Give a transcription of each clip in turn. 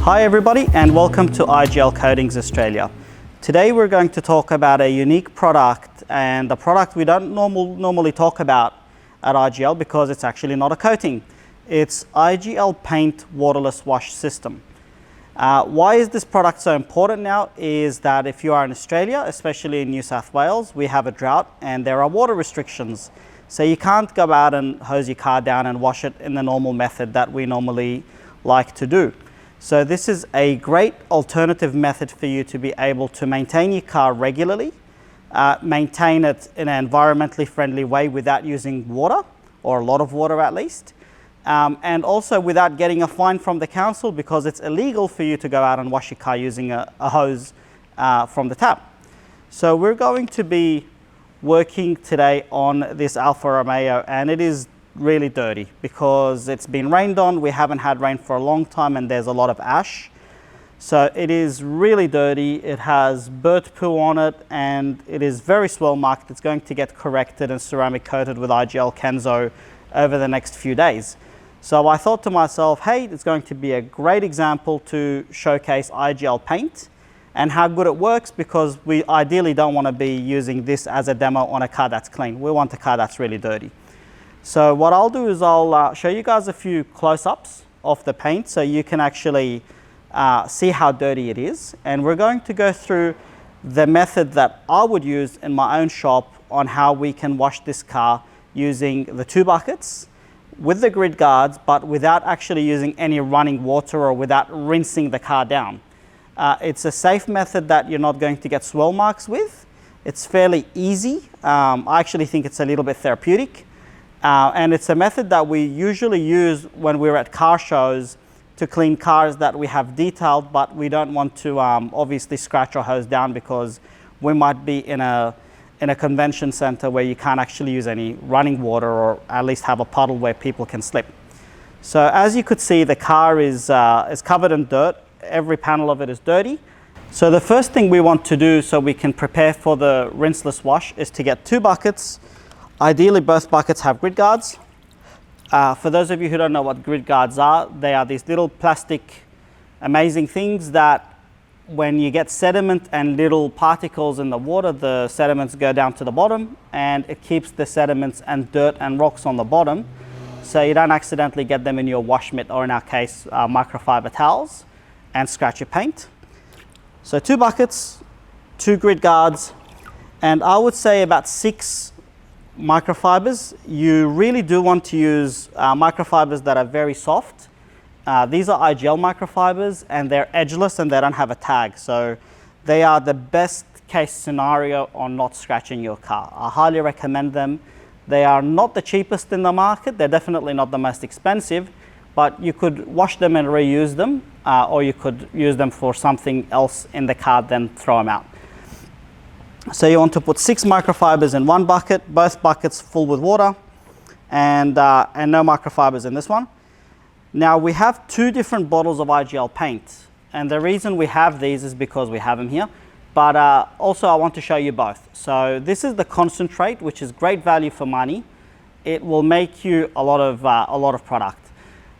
Hi everybody and welcome to IGL Coatings Australia. Today we're going to talk about a unique product, and the product we don't normally talk about at IGL because it's actually not a coating. It's IGL Paint Waterless Wash system. Why is this product so important now is that if you are in Australia, especially in New South Wales, we have a drought and there are water restrictions. So you can't go out and hose your car down and wash it in the normal method that we normally like to do. So this is a great alternative method for you to be able to maintain your car regularly, maintain it in an environmentally friendly way without using water, or a lot of water at least, and also without getting a fine from the council because it's illegal for you to go out and wash your car using a hose from the tap. So we're going to be working today on this Alfa Romeo, and it is really dirty because it's been rained on. We haven't had rain for a long time and there's a lot of ash. So it is really dirty. It has bird poo on it and it is very swirl marked. It's going to get corrected and ceramic coated with IGL Kenzo over the next few days. So I thought to myself, hey, it's going to be a great example to showcase IGL paint and how good it works, because we ideally don't want to be using this as a demo on a car that's clean. We want a car that's really dirty. So what I'll do is I'll show you guys a few close-ups of the paint so you can actually see how dirty it is. And we're going to go through the method that I would use in my own shop on how we can wash this car using the 2 buckets with the grid guards, but without actually using any running water or without rinsing the car down. It's a safe method that you're not going to get swirl marks with. It's fairly easy. I actually think it's a little bit therapeutic. And it's a method that we usually use when we're at car shows to clean cars that we have detailed, but we don't want to obviously scratch or hose down because we might be in a convention center where you can't actually use any running water, or at least have a puddle where people can slip. So as you could see, the car is covered in dirt. Every panel of it is dirty. So the first thing we want to do so we can prepare for the rinseless wash is to get 2 buckets. Ideally, both buckets have grid guards. For those of you who don't know what grid guards are, they are these little plastic amazing things that when you get sediment and little particles in the water, the sediments go down to the bottom and it keeps the sediments and dirt and rocks on the bottom so you don't accidentally get them in your wash mitt, or in our case, microfiber towels, and scratch your paint. So 2 buckets, 2 grid guards, and I would say about 6 microfibers. You really do want to use microfibers that are very soft. These are IGL microfibers and they're edgeless and they don't have a tag. So they are the best case scenario on not scratching your car. I highly recommend them. They are not the cheapest in the market. They're definitely not the most expensive, but you could wash them and reuse them, or you could use them for something else in the car, then throw them out. So you want to put 6 microfibers in 1 bucket, both buckets full with water, and no microfibers in this one. Now we have 2 different bottles of IGL paint, and the reason we have these is because we have them here, but also I want to show you both. So this is the concentrate, which is great value for money. It will make you a lot of product.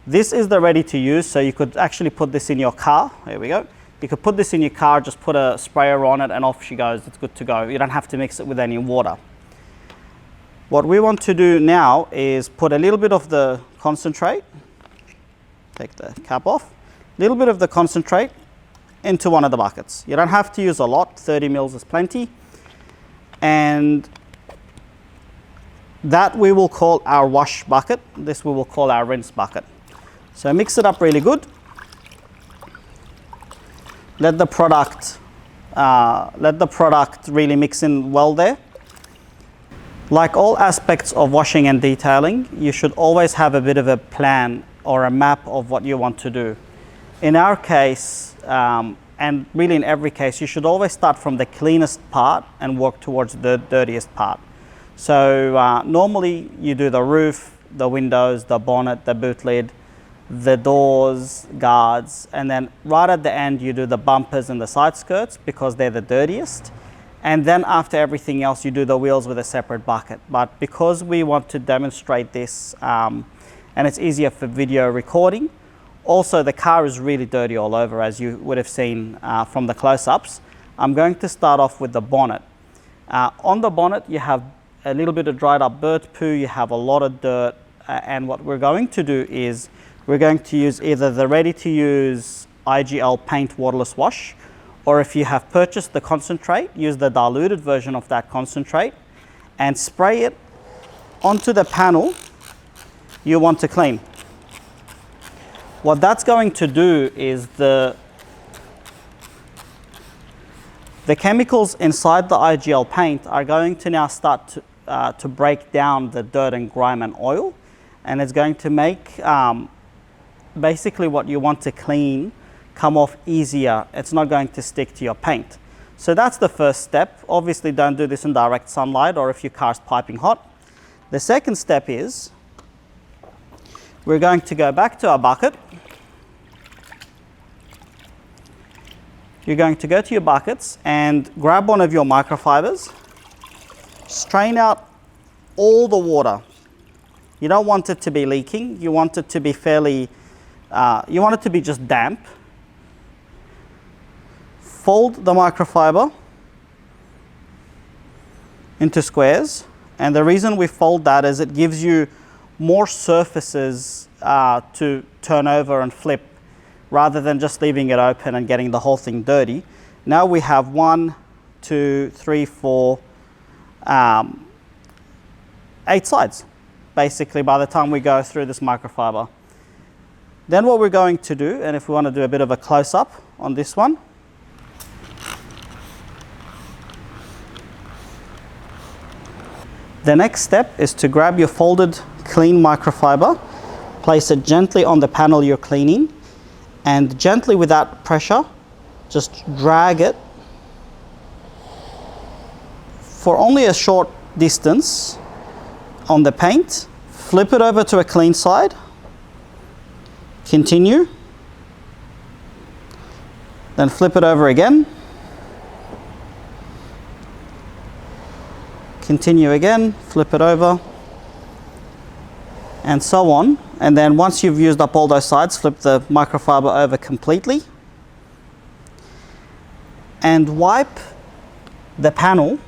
This is the ready to use, so you could actually put this in your car. There we go. You could put this in your car, just put a sprayer on it and off she goes. It's good to go. You don't have to mix it with any water. What we want to do now is put a little bit of the concentrate, take the cap off, a little bit of the concentrate into one of the buckets. You don't have to use a lot, 30 mils is plenty. And that we will call our wash bucket. This we will call our rinse bucket. So mix it up really good. Let the product really mix in well there. Like all aspects of washing and detailing, you should always have a bit of a plan or a map of what you want to do. In our case, and really in every case, you should always start from the cleanest part and work towards the dirtiest part. So normally you do the roof, the windows, the bonnet, the boot lid, the doors, guards, and then right at the end you do the bumpers and the side skirts because they're the dirtiest. And then after everything else you do the wheels with a separate bucket. But because we want to demonstrate this and it's easier for video recording, Also, the car is really dirty all over, as you would have seen from the close-ups. I'm going to start off with the bonnet. On the bonnet, you have a little bit of dried up bird poo, you have a lot of dirt, and what we're going to do is we're going to use either the ready-to-use IGL Paint Waterless Wash, or if you have purchased the concentrate, use the diluted version of that concentrate and spray it onto the panel you want to clean. What that's going to do is the chemicals inside the IGL paint are going to now start to break down the dirt and grime and oil, and it's going to make basically what you want to clean come off easier. It's not going to stick to your paint. So that's the first step. Obviously don't do this in direct sunlight or if your car's piping hot. The second step is we're going to go back to our bucket. You're going to go to your buckets and grab one of your microfibers, strain out all the water. You don't want it to be leaking, you want it to be fairly, you want it to be just damp. Fold the microfiber into squares, and the reason we fold that is it gives you more surfaces to turn over and flip, rather than just leaving it open and getting the whole thing dirty. Now we have 1, 2, 3, 4, 8 sides, basically, by the time we go through this microfiber. Then what we're going to do, and if we want to do a bit of a close-up on this one, the next step is to grab your folded clean microfiber, place it gently on the panel you're cleaning, and gently, without pressure, just drag it for only a short distance on the paint. Flip it over to a clean side, continue, then flip it over again, continue again, flip it over, and so on. And then once you've used up all those sides, flip the microfiber over completely and wipe the panel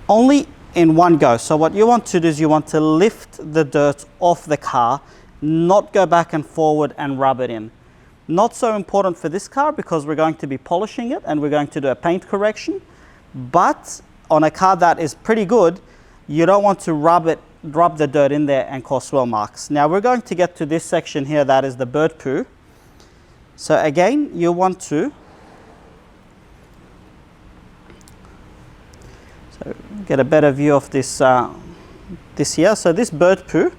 only in one go. So what you want to do is you want to lift the dirt off the car, not go back and forward and rub it in. Not so important for this car because we're going to be polishing it and we're going to do a paint correction, but on a car that is pretty good, you don't want to rub the dirt in there and cause swirl marks. Now we're going to get to this section here, that is the bird poo. So again, you want to get a better view of this here. So this bird poo,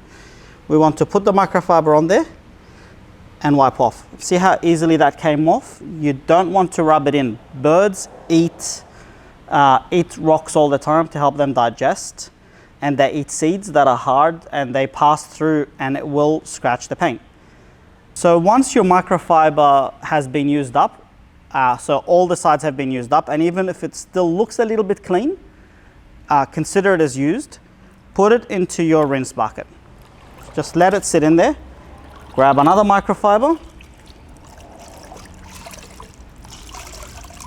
we want to put the microfiber on there and wipe off. See how easily that came off? You don't want to rub it in. Birds eat rocks all the time to help them digest, and they eat seeds that are hard and they pass through and it will scratch the paint. So once your microfiber has been used up, so all the sides have been used up, and even if it still looks a little bit clean, consider it as used. Put it into your rinse bucket. Just let it sit in there. Grab another microfiber,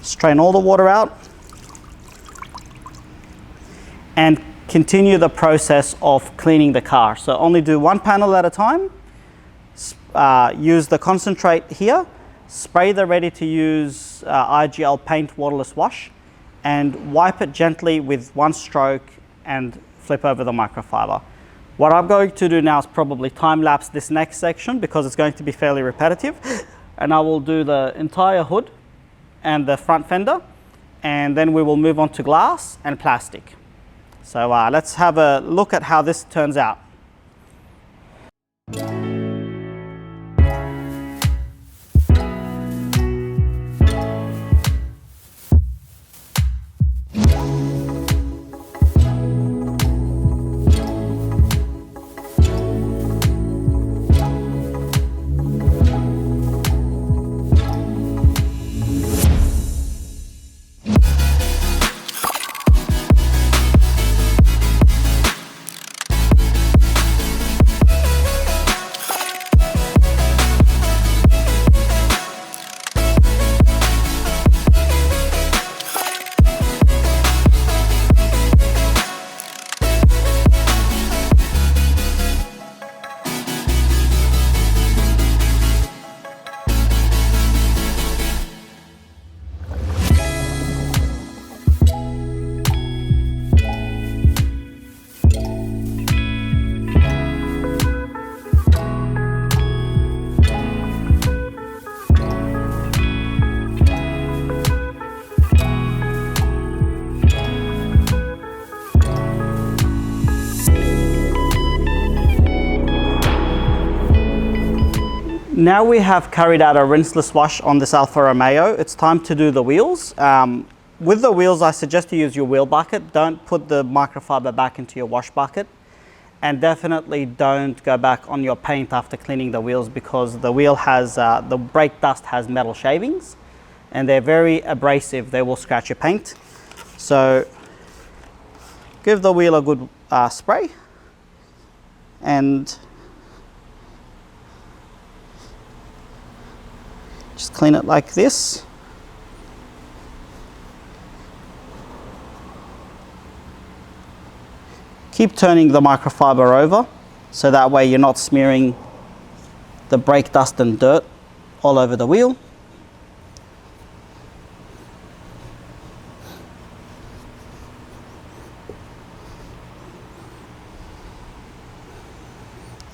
strain all the water out, and continue the process of cleaning the car. So only do one panel at a time. Use the concentrate here, spray the ready-to-use IGL Paint Waterless Wash, and wipe it gently with one stroke and flip over the microfiber. What I'm going to do now is probably time-lapse this next section because it's going to be fairly repetitive, and I will do the entire hood and the front fender, and then we will move on to glass and plastic. So let's have a look at how this turns out. Now we have carried out a rinseless wash on this Alfa Romeo. It's time to do the wheels. With the wheels, I suggest you use your wheel bucket. Don't put the microfiber back into your wash bucket. And definitely don't go back on your paint after cleaning the wheels, because the wheel has, the brake dust has metal shavings and they're very abrasive. They will scratch your paint. So give the wheel a good spray and just clean it like this. Keep turning the microfiber over, so that way you're not smearing the brake dust and dirt all over the wheel.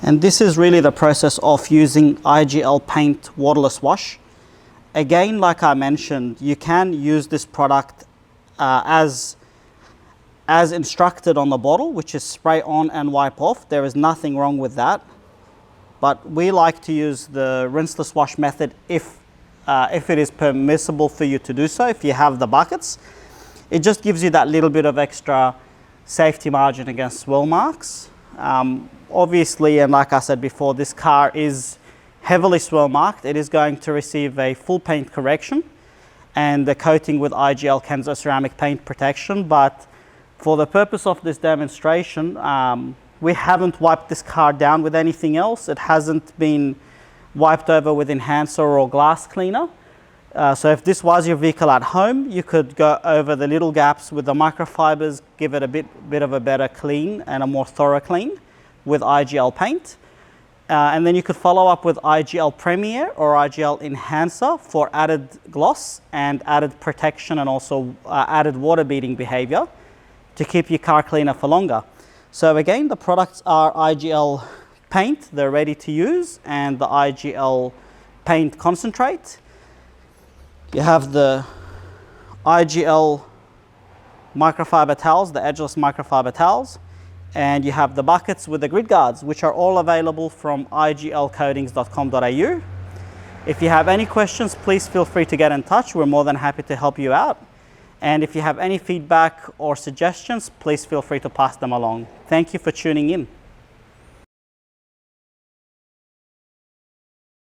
And this is really the process of using IGL Paint Waterless Wash. Again, like I mentioned, you can use this product as instructed on the bottle, which is spray on and wipe off. There is nothing wrong with that. But we like to use the rinseless wash method if it is permissible for you to do so, if you have the buckets. It just gives you that little bit of extra safety margin against swirl marks. Obviously, and like I said before, this car is heavily swirl marked. It is going to receive a full paint correction and the coating with IGL Kenzo ceramic paint protection. But for the purpose of this demonstration, we haven't wiped this car down with anything else. It hasn't been wiped over with enhancer or glass cleaner. So if this was your vehicle at home, you could go over the little gaps with the microfibers, give it a bit of a better clean and a more thorough clean with IGL paint. And then you could follow up with IGL Premier or IGL Enhancer for added gloss and added protection, and also added water beading behavior to keep your car cleaner for longer. So again, the products are IGL paint, they're ready to use, and the IGL paint concentrate. You have the IGL microfiber towels, the edgeless microfiber towels, and you have the buckets with the grid guards, which are all available from iglcoatings.com.au. If you have any questions, please feel free to get in touch. We're more than happy to help you out. And if you have any feedback or suggestions, please feel free to pass them along. Thank you for tuning in.